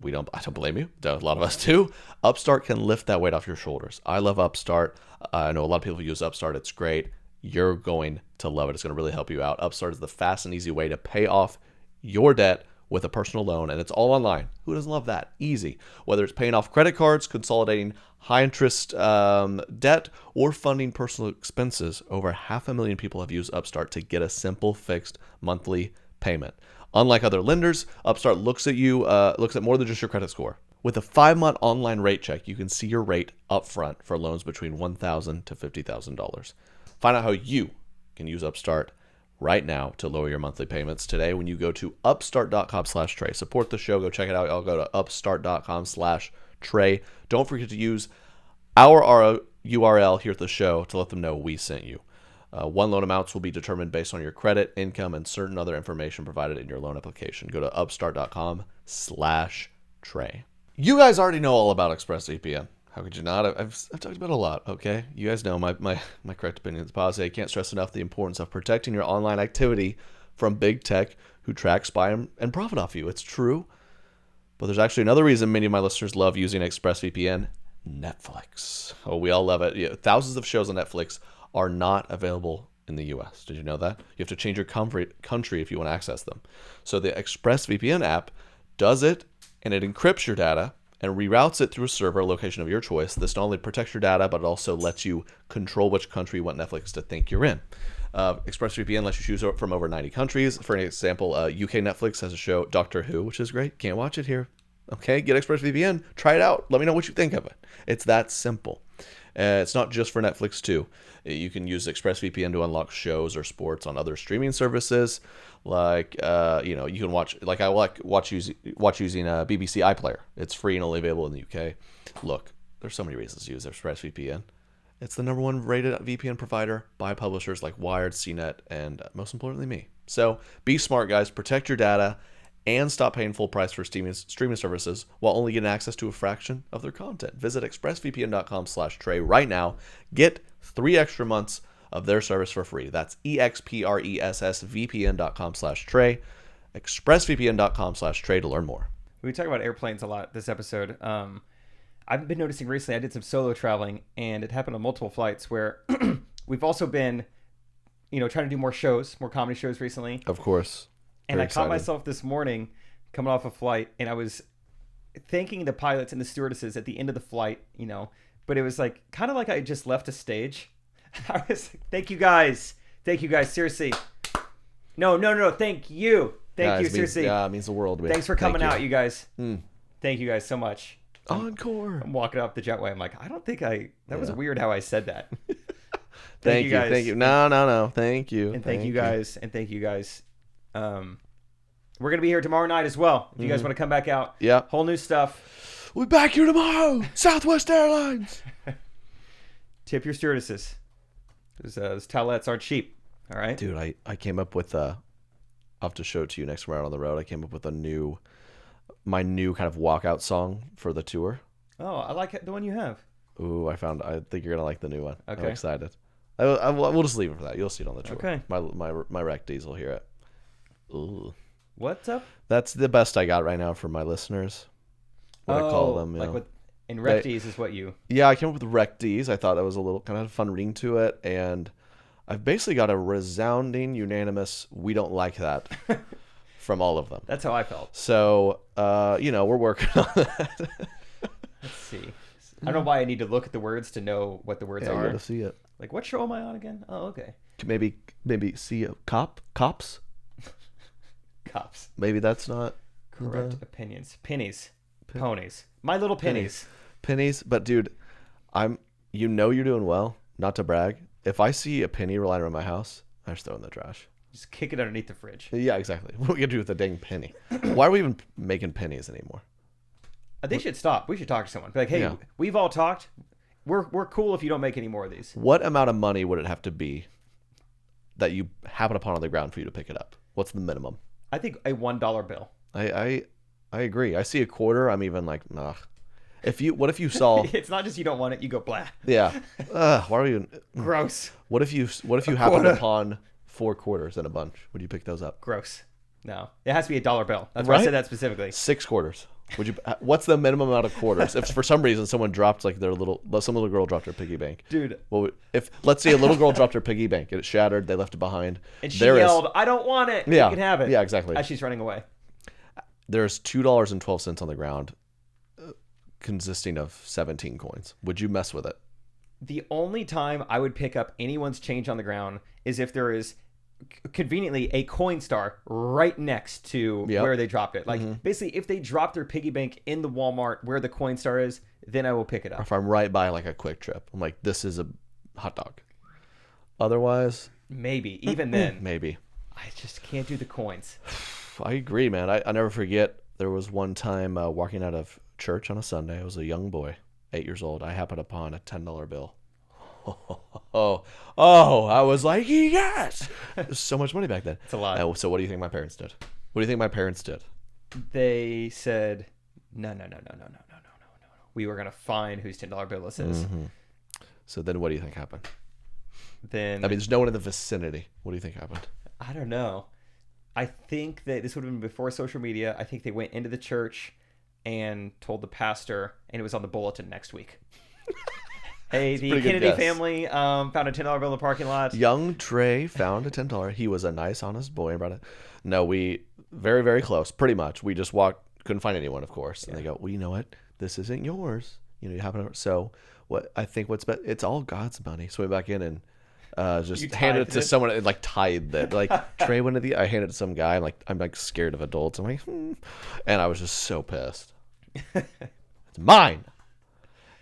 I don't blame you. A lot of us do. Upstart can lift that weight off your shoulders. I love Upstart. I know a lot of people use Upstart. It's great. You're going to love it. It's going to really help you out. Upstart is the fast and easy way to pay off your debt with a personal loan, and it's all online. Who doesn't love that? Easy. Whether it's paying off credit cards, consolidating high interest debt, or funding personal expenses, over 500,000 people have used Upstart to get a simple fixed monthly payment. Unlike other lenders, Upstart looks at more than just your credit score. With a 5-month online rate check, you can see your rate upfront for loans between $1,000 to $50,000. Find out how you can use Upstart right now to lower your monthly payments today when you go to upstart.com/Trey. Support the show. Go check it out. I'll go to upstart.com/Trey. Don't forget to use our URL here at the show to let them know we sent you. One loan amounts will be determined based on your credit, income, and certain other information provided in your loan application. Go to upstart.com/Trey. You guys already know all about ExpressVPN. How could you not? I've talked about it a lot, okay? You guys know my correct opinion is positive. I can't stress enough the importance of protecting your online activity from big tech who track, spy, and profit off you. It's true. But there's actually another reason many of my listeners love using ExpressVPN: Netflix. Oh, we all love it. Yeah, thousands of shows on Netflix are not available in the U.S. Did you know that? You have to change your country if you want to access them. So the ExpressVPN app does it, and it encrypts your data and reroutes it through a server location of your choice. This not only protects your data, but it also lets you control which country you want Netflix to think you're in. ExpressVPN lets you choose from over 90 countries. For an example, UK Netflix has a show, Doctor Who, which is great. Can't watch it here. Okay, get ExpressVPN. Try it out. Let me know what you think of it. It's that simple. It's not just for Netflix too. You can use ExpressVPN to unlock shows or sports on other streaming services. Like you can watch. Like I watch using BBC iPlayer. It's free and only available in the UK. Look, there's so many reasons to use ExpressVPN. It's the #1 rated VPN provider by publishers like Wired, CNET, and most importantly me. So be smart, guys. Protect your data and stop paying full price for streaming services while only getting access to a fraction of their content. Visit expressvpn.com/Trey right now. Get 3 extra months of their service for free. That's expressvpn.com/Trey. expressvpn.com/Trey to learn more. We talk about airplanes a lot this episode. I've been noticing recently, I did some solo traveling, and it happened on multiple flights where we've also been, trying to do more shows, more comedy shows recently. Of course. And I caught myself this morning coming off a flight, and I was thanking the pilots and the stewardesses at the end of the flight, but it was like kind of like I just left a stage. I was like, thank you guys, seriously. No, thank you, seriously. Yeah, it means the world. Thanks for coming out, you guys. Thank you guys so much. Encore. I'm walking off the jetway. I'm like, I don't think that was weird how I said that. Thank you. guys. Thank you. No. Thank you. And thank you guys. We're gonna be here tomorrow night as well. If you guys want to come back out, Yep. whole new stuff. We'll be back here tomorrow. Southwest Airlines. Tip your stewardesses. Those towelettes aren't cheap. All right, Dude, I came up with I'll have to show it to you next time we're out on the road. I came up with my new kind of walkout song for the tour. Oh, I like it, the one you have. Ooh, I think you're gonna like the new one. Okay. I'm excited. We'll just leave it for that. You'll see it on the tour. Okay. My wreck D's will hear it. Ooh. What's up? That's the best I got right now for my listeners. What I call them. Like what? And recties is what you. Yeah, I came up with wreck D's. I thought that was a little kind of fun ring to it, and I've basically got a resounding, unanimous, we don't like that from all of them. That's how I felt. So, we're working on that. Let's see. I don't know why I need to look at the words to know what the words You are. gotta see it. Like, what show am I on again? Oh, okay. Maybe see cops. Cops. Maybe that's not Correct opinions. Pennies. Ponies. My little pennies. Pennies. But dude, you're doing well. Not to brag. If I see a penny lying around my house, I just throw it in the trash. Just kick it underneath the fridge. Yeah, exactly. What are we gonna do with a dang penny? Why are we even making pennies anymore? They should stop. We should talk to someone. Be like, hey, Yeah. we've all talked. We're cool if you don't make any more of these. What amount of money would it have to be that you happen upon on the ground for you to pick it up? What's the minimum? I think a $1 bill. I agree. I see a quarter. I'm even like, nah. What if you saw? It's not just you don't want it. You go blah. Yeah. Why are we even? Gross. What if you happen upon 4 quarters in a bunch? Would you pick those up? Gross. No, it has to be a $1 bill. That's why I Right? said that specifically. 6 quarters. Would you? What's the minimum amount of quarters? If for some reason someone dropped some little girl dropped her piggy bank, Dude. Well, if let's say a little girl dropped her piggy bank and it shattered, they left it behind. And she yelled, "I don't want it. Yeah, You can have it." Yeah, exactly. As she's running away. There's $2.12 on the ground, consisting of 17 coins. Would you mess with it? The only time I would pick up anyone's change on the ground is if there is conveniently a coin star right next to where they dropped it. Like basically if they drop their piggy bank in the Walmart where the coin star is, then I will pick it Or up. if I'm right by like a Quick Trip, I'm like, this is a hot dog. Otherwise, Maybe. Even then. maybe. I just can't do the coins. I agree, man. I never forget. There was one time walking out of church on a Sunday. I was a young boy, 8 years old. I happened upon a $10 bill. Oh! I was like, yes! There's so much money back then. It's a lot. So what do you think my parents did? What do you think my parents did? They said, no. We were gonna find whose $10 bill this is. So then what do you think happened? Then I mean, there's no one in the vicinity. What do you think happened? I don't know. I think that this would have been before social media. I think they went into the church and told the pastor, and it was on the bulletin next week. Hey, the pretty good Kennedy guess. family found a $10 bill in the parking lot. Young Trey found a $10. He was a nice, honest boy and brought it. No, we very, very close. Pretty much. We just walked. Couldn't find anyone, of course. And they go, well, you know what? This isn't yours. You happen to. So what I think what's best. It's all God's money. So we went back in and just handed it to someone and like tied that. Like Trey went to I handed it to some guy. I'm like scared of adults. I'm like, and I was just so pissed. It's mine.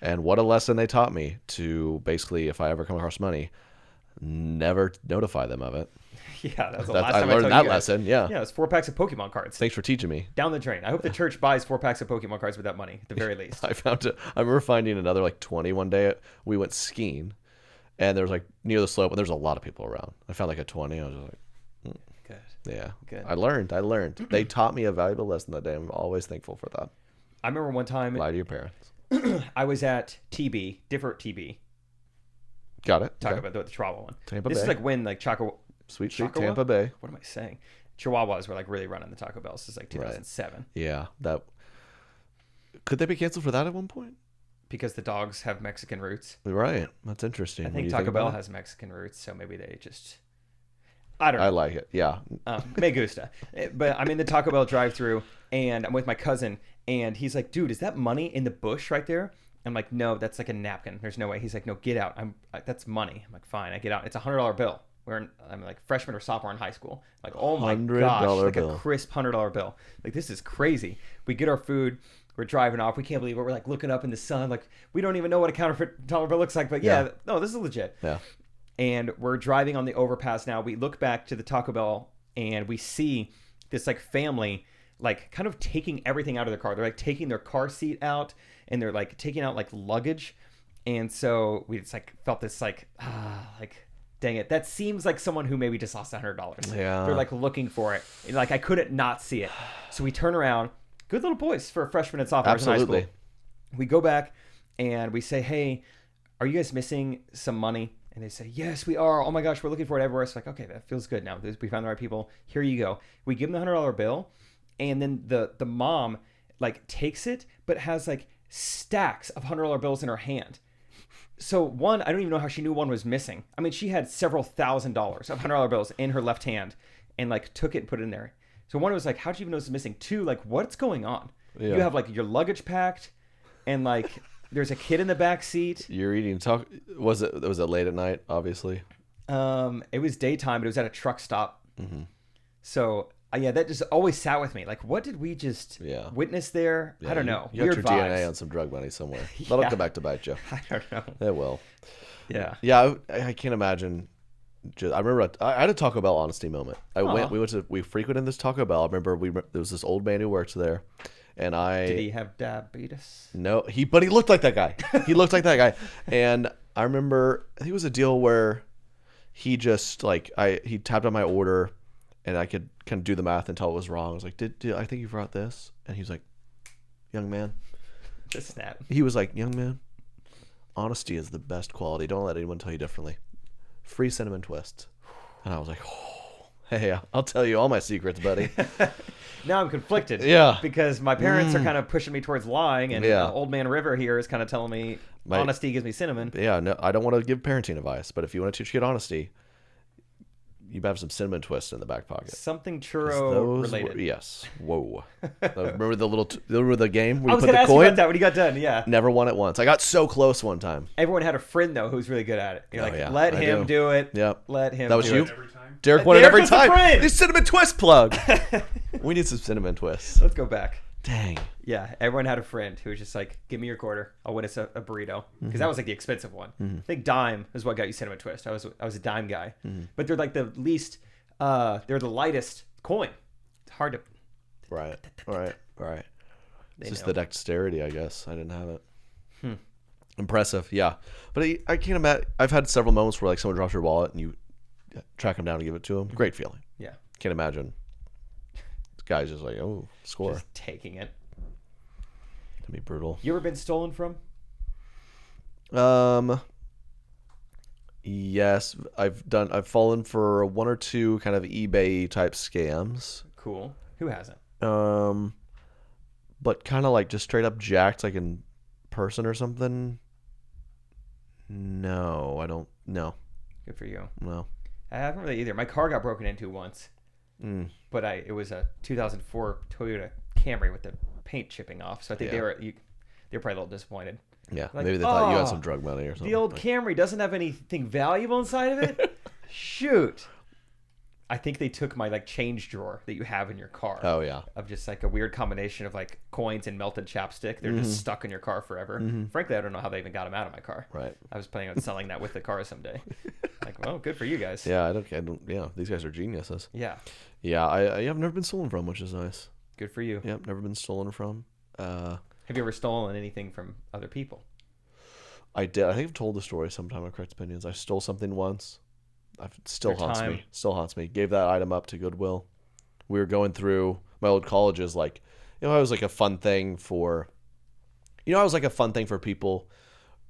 And what a lesson they taught me to basically, if I ever come across money, never notify them of it. Yeah, that's the last I time learned told that you guys. lesson. Yeah. Yeah, it's 4 packs of Pokemon cards. Thanks for teaching me. Down the drain. I hope the church buys 4 packs of Pokemon cards with that money, at the very least. I remember finding another like 20 one day. We went skiing, and there was like near the slope, and there's a lot of people around. I found like a 20. I was just like, Good. yeah. Good. I learned. They taught me a valuable lesson that day. I'm always thankful for that. I remember one time Lie to your parents. I was at TB, different TB. Got it. Talk Okay. about the Chihuahua one. Tampa This Bay. is like when like Sweet Chocoa? Tampa Bay. What am I saying? Chihuahuas were like really running the Taco Bell. This is like 2007. Yeah. That. Could they be canceled for that at one point? Because the dogs have Mexican roots. Right. That's interesting. I What do think you Taco Bell about it? has Mexican roots, so maybe they just... I don't know. I like it. Yeah. Me gusta. But I'm in the Taco Bell drive-thru, and I'm with my cousin, and he's like, dude, is that money in the bush right there? I'm like, no, that's like a napkin. There's no way. He's like, no, get out. That's money. I'm like, fine. I get out. It's a $100 bill. I'm like freshman or sophomore in high school. Like, oh my gosh, like bill. a crisp $100 bill. Like, this is crazy. We get our food. We're driving off. We can't believe it. We're like looking up in the sun. Like, we don't even know what a counterfeit dollar bill looks like. But yeah, no, this is legit. Yeah. And we're driving on the overpass now. We look back to the Taco Bell and we see this like family like kind of taking everything out of their car. They're like taking their car seat out and they're like taking out like luggage. And so we just like felt this like dang it, that seems like someone who maybe just lost $100. Yeah. They're like looking for it. And, like I couldn't not see it. So we turn around. Good little boys for freshmen and sophomores in high Absolutely. school. We go back and we say, hey, are you guys missing some money? And they say, yes, we are. Oh my gosh, we're looking for it everywhere. It's like, okay, that feels good now. We found the right people. Here you go. We give them the $100 bill. And then the mom like takes it, but has like stacks of $100 bills in her hand. So one, I don't even know how she knew one was missing. I mean, she had several $1,000s of $100 bills in her left hand and like took it and put it in there. So one was like, how did you even know this is missing? Two, like, what's going on? Yeah. You have like your luggage packed and like there's a kid in the back seat. You're eating was it late at night, obviously? It was daytime, but it was at a truck stop. Mm-hmm. So yeah, that just always sat with me. Like, what did we just witness there? Yeah, I don't know. You got your DNA on some drug money somewhere. That'll come back to bite you. I don't know. It will. Yeah. Yeah, I can't imagine. I remember I had a Taco Bell honesty moment. We frequented this Taco Bell. I remember there was this old man who worked there, and Did he have diabetes? No, but he looked like that guy. He looked like that guy, and I remember I think it was a deal where he just like he tapped on my order, and I could kind of do the math and tell it was wrong. I was like, did I think you brought this? And he was like, young man, just snap. He was like, young man, honesty is the best quality. Don't let anyone tell you differently. Free cinnamon twist. And I was like, oh, hey, I'll tell you all my secrets, buddy. Now I'm conflicted. Yeah. Because my parents are kind of pushing me towards lying, and Old Man River here is kind of telling me honesty gives me cinnamon. Yeah, no, I don't want to give parenting advice, but if you want to teach your kid honesty, you have some cinnamon twists in the back pocket. Something churro related. Yes. Whoa. Remember the game where I you was put going to the ask coin? you about that when you got done. Yeah. Never won it once. I got so close one time. Everyone had a friend though who's really good at it. You're Oh, let I him do it. Yep. Let him. That was do you? it. Every time. Derek won it every was the time. friend. This cinnamon twist plug. We need some cinnamon twists. Let's go back. Dang. Yeah, everyone had a friend who was just like, give me your quarter. I'll win us a burrito. Because that was like the expensive one. I think dime is what got you cinnamon twist. I was a dime guy. But they're like the least, they're the lightest coin. It's hard to. Right. It's They just know. the dexterity, I guess. I didn't have it. Impressive, yeah. But I can't imagine. I've had several moments where like someone drops your wallet and you track them down and give it to them. Great feeling. Yeah. Can't imagine. This guy's just like, oh, score. Just taking it. That'd be brutal. You ever been stolen from? Yes, I've fallen for one or two kind of eBay type scams. Cool. Who hasn't? But kind of like just straight up jacked, like in person or something. No, I don't. No, Good for you. no. I haven't really either. My car got broken into once, but it was a 2004 Toyota Camry with the paint chipping off. So I think they were probably a little disappointed. Yeah, Like, maybe they thought you had "Oh, some drug money or something. The old Camry doesn't have anything valuable inside of it. Shoot. I think they took my like change drawer that you have in your car. Oh yeah. Of just like a weird combination of like coins and melted chapstick. They're just stuck in your car forever. Frankly, I don't know how they even got them out of my car. Right. I was planning on selling that with the car someday. Like, well, good for you guys. Yeah, I don't. Yeah, these guys are geniuses. Yeah. Yeah, I've never been stolen from, which is nice. Good for you. Yep, never been stolen from. Have you ever stolen anything from other people? I did. I think I've told the story sometime on Correct Opinions. I stole something once. Still haunts me. Still haunts me. Gave that item up to Goodwill. We were going through my old colleges. Like, it was like a fun thing for. It was like a fun thing for people.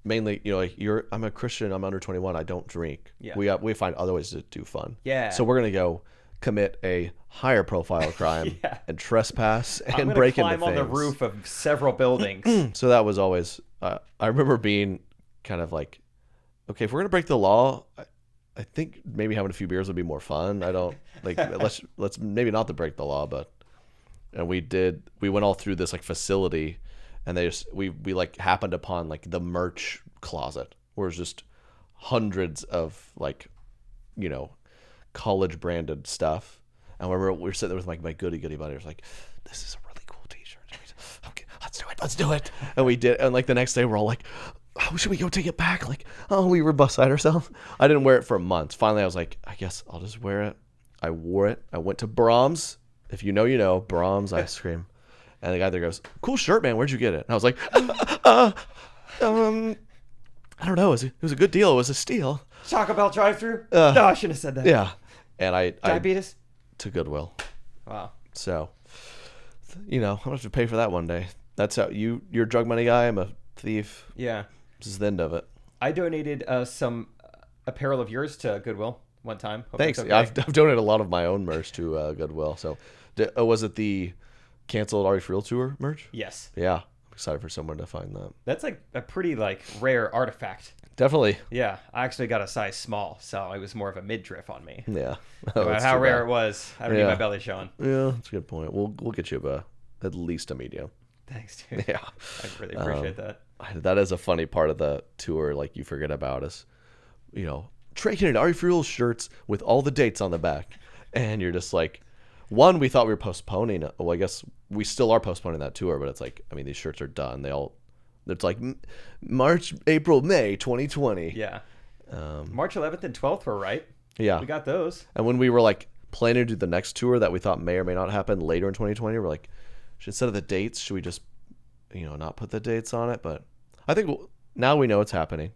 Mainly, like I'm a Christian. I'm under 21. I don't drink. Yeah. We find other ways to do fun. Yeah. So we're gonna go commit a higher profile crime and trespass and I'm gonna break into climb on things. the roof of several buildings. So that was always. I remember being kind of like, okay, if we're gonna break the law, I think maybe having a few beers would be more fun. I don't like let's maybe not to break the law, and we went all through this like facility, and we like happened upon like the merch closet where it's just hundreds of like, college branded stuff. And I remember we were sitting there with my goody buddy. I was like, this is a really cool t-shirt. Okay, let's do it. And we did. And like the next day we're all like, oh, should we go take it back? Like, oh, we were beside ourselves. I didn't wear it for months. Finally, I was like, I guess I'll just wear it. I wore it. I went to Brahms. If you know, you know. Brahms ice cream. And the guy there goes, cool shirt, man. Where'd you get it? And I was like, I don't know. It was a good deal. It was a steal. Taco Bell drive-through? No, I shouldn't have said that. Yeah. And I Diabetes? to Goodwill. Wow. So, you know, I'm going to have to pay for that one day. That's how you're a drug money guy. I'm a thief. Yeah. This is the end of it. I donated some apparel of yours to Goodwill one time. Hope Thanks. it's okay. I've donated a lot of my own merch to Goodwill. So, was it the canceled Ari Friel tour merch? Yes. Yeah. I'm excited for someone to find that. That's like a pretty like rare artifact. Definitely. Yeah. I actually got a size small, so it was more of a midriff on me. Yeah. No matter how rare it was, I don't need my belly showing. Yeah, that's a good point. We'll get you at least a medium. Thanks, dude. Yeah. I really appreciate that. That is a funny part of the tour, like you forget about is, you know, Trey Kennedy, Ari Friel shirts with all the dates on the back. And you're just like, one, we thought we were postponing. Well, I guess we still are postponing that tour, but it's like, I mean, these shirts are done. It's like March, April, May 2020. Yeah. March 11th and 12th were right. Yeah. We got those. And when we were like planning to do the next tour that we thought may or may not happen later in 2020, we're like, instead of the dates, should we just, you know, not put the dates on it? But I think now we know it's happening.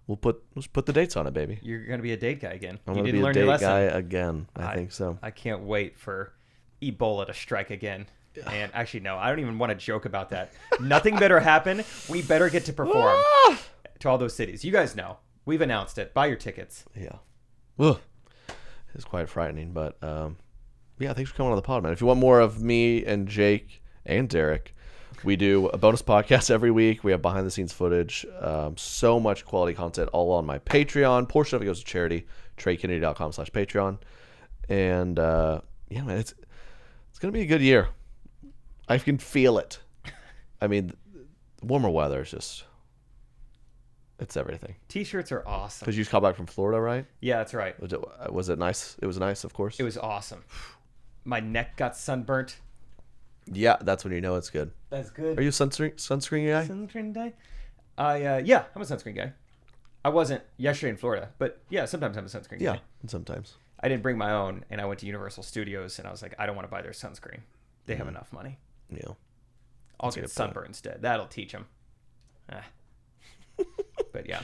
Let's put the dates on it, baby. You're gonna be a date guy again. I'm You gonna didn't be a learn your date lesson. guy again. I think so. I can't wait for Ebola to strike again. And actually, no, I don't even want to joke about that. Nothing better happen. We better get to perform to all those cities. You guys know. We've announced it. Buy your tickets. Yeah. Ugh. It's quite frightening, but yeah, thanks for coming on the pod, man. If you want more of me and Jake and Derek, we do a bonus podcast every week. We have behind the scenes footage, so much quality content all on my Patreon. Portion of it goes to charity, TreyKennedy.com/Patreon. And yeah, man, it's gonna be a good year. I can feel it. I mean, warmer weather is just, it's everything. T-shirts are awesome. Because you just got back from Florida, right? Yeah, that's right. Was it nice? It was nice, of course. It was awesome. My neck got sunburnt. Yeah, that's when you know it's good. That's good. Are you a sunscreen guy? Sunscreen guy? Yeah, I'm a sunscreen guy. I wasn't yesterday in Florida, but yeah, sometimes I'm a sunscreen guy. Yeah, sometimes. I didn't bring my own, and I went to Universal Studios, and I was like, I don't want to buy their sunscreen. They have enough money. Yeah. I'll get sunburn instead. That'll teach them. But yeah.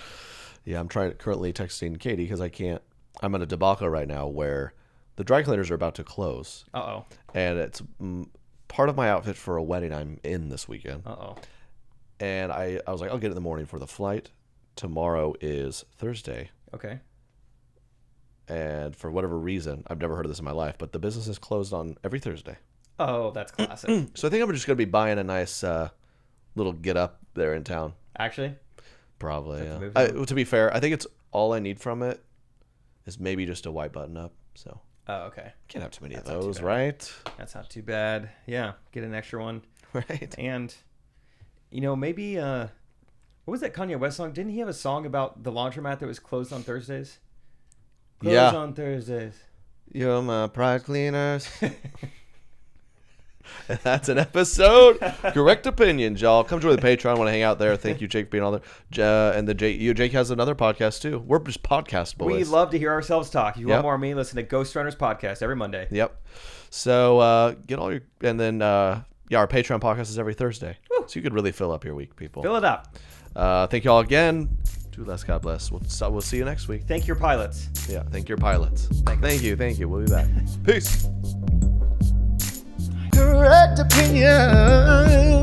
Yeah, I'm currently texting Katie because I'm in a debacle right now where the dry cleaners are about to close. Uh-oh. And it's part of my outfit for a wedding I'm in this weekend. Uh-oh. And I was like, I'll get it in the morning for the flight. Tomorrow is Thursday. Okay. And for whatever reason, I've never heard of this in my life, but the business is closed on every Thursday. Oh, that's classic. So I think I'm just going to be buying a nice little get up there in town. Actually? Probably, yeah. To be fair, I think it's all I need from it is maybe just a white button up. So Oh, okay. can't have too many That's of not too those, bad. right? That's not too bad. Yeah, get an extra one. Right. And, you know, maybe, what was that Kanye West song? Didn't he have a song about the laundromat that was closed on Thursdays? Closed on Thursdays. You're my pride cleaners. And that's an episode. Correct opinions, y'all. Come join the Patreon. Want to hang out there? Thank you, Jake, for being on there. And Jake has another podcast too. We're just podcast boys. We love to hear ourselves talk. If you Yep. want more of me, listen to Ghost Runners podcast every Monday. Yep. So get all your, and then our Patreon podcast is every Thursday. Woo. So you could really fill up your week, people. Fill it up. Thank you all again. Do less. God bless. We'll see you next week. Thank your pilots. Yeah. Thank your pilots. Thank you. We'll be back. Peace. Correct opinion.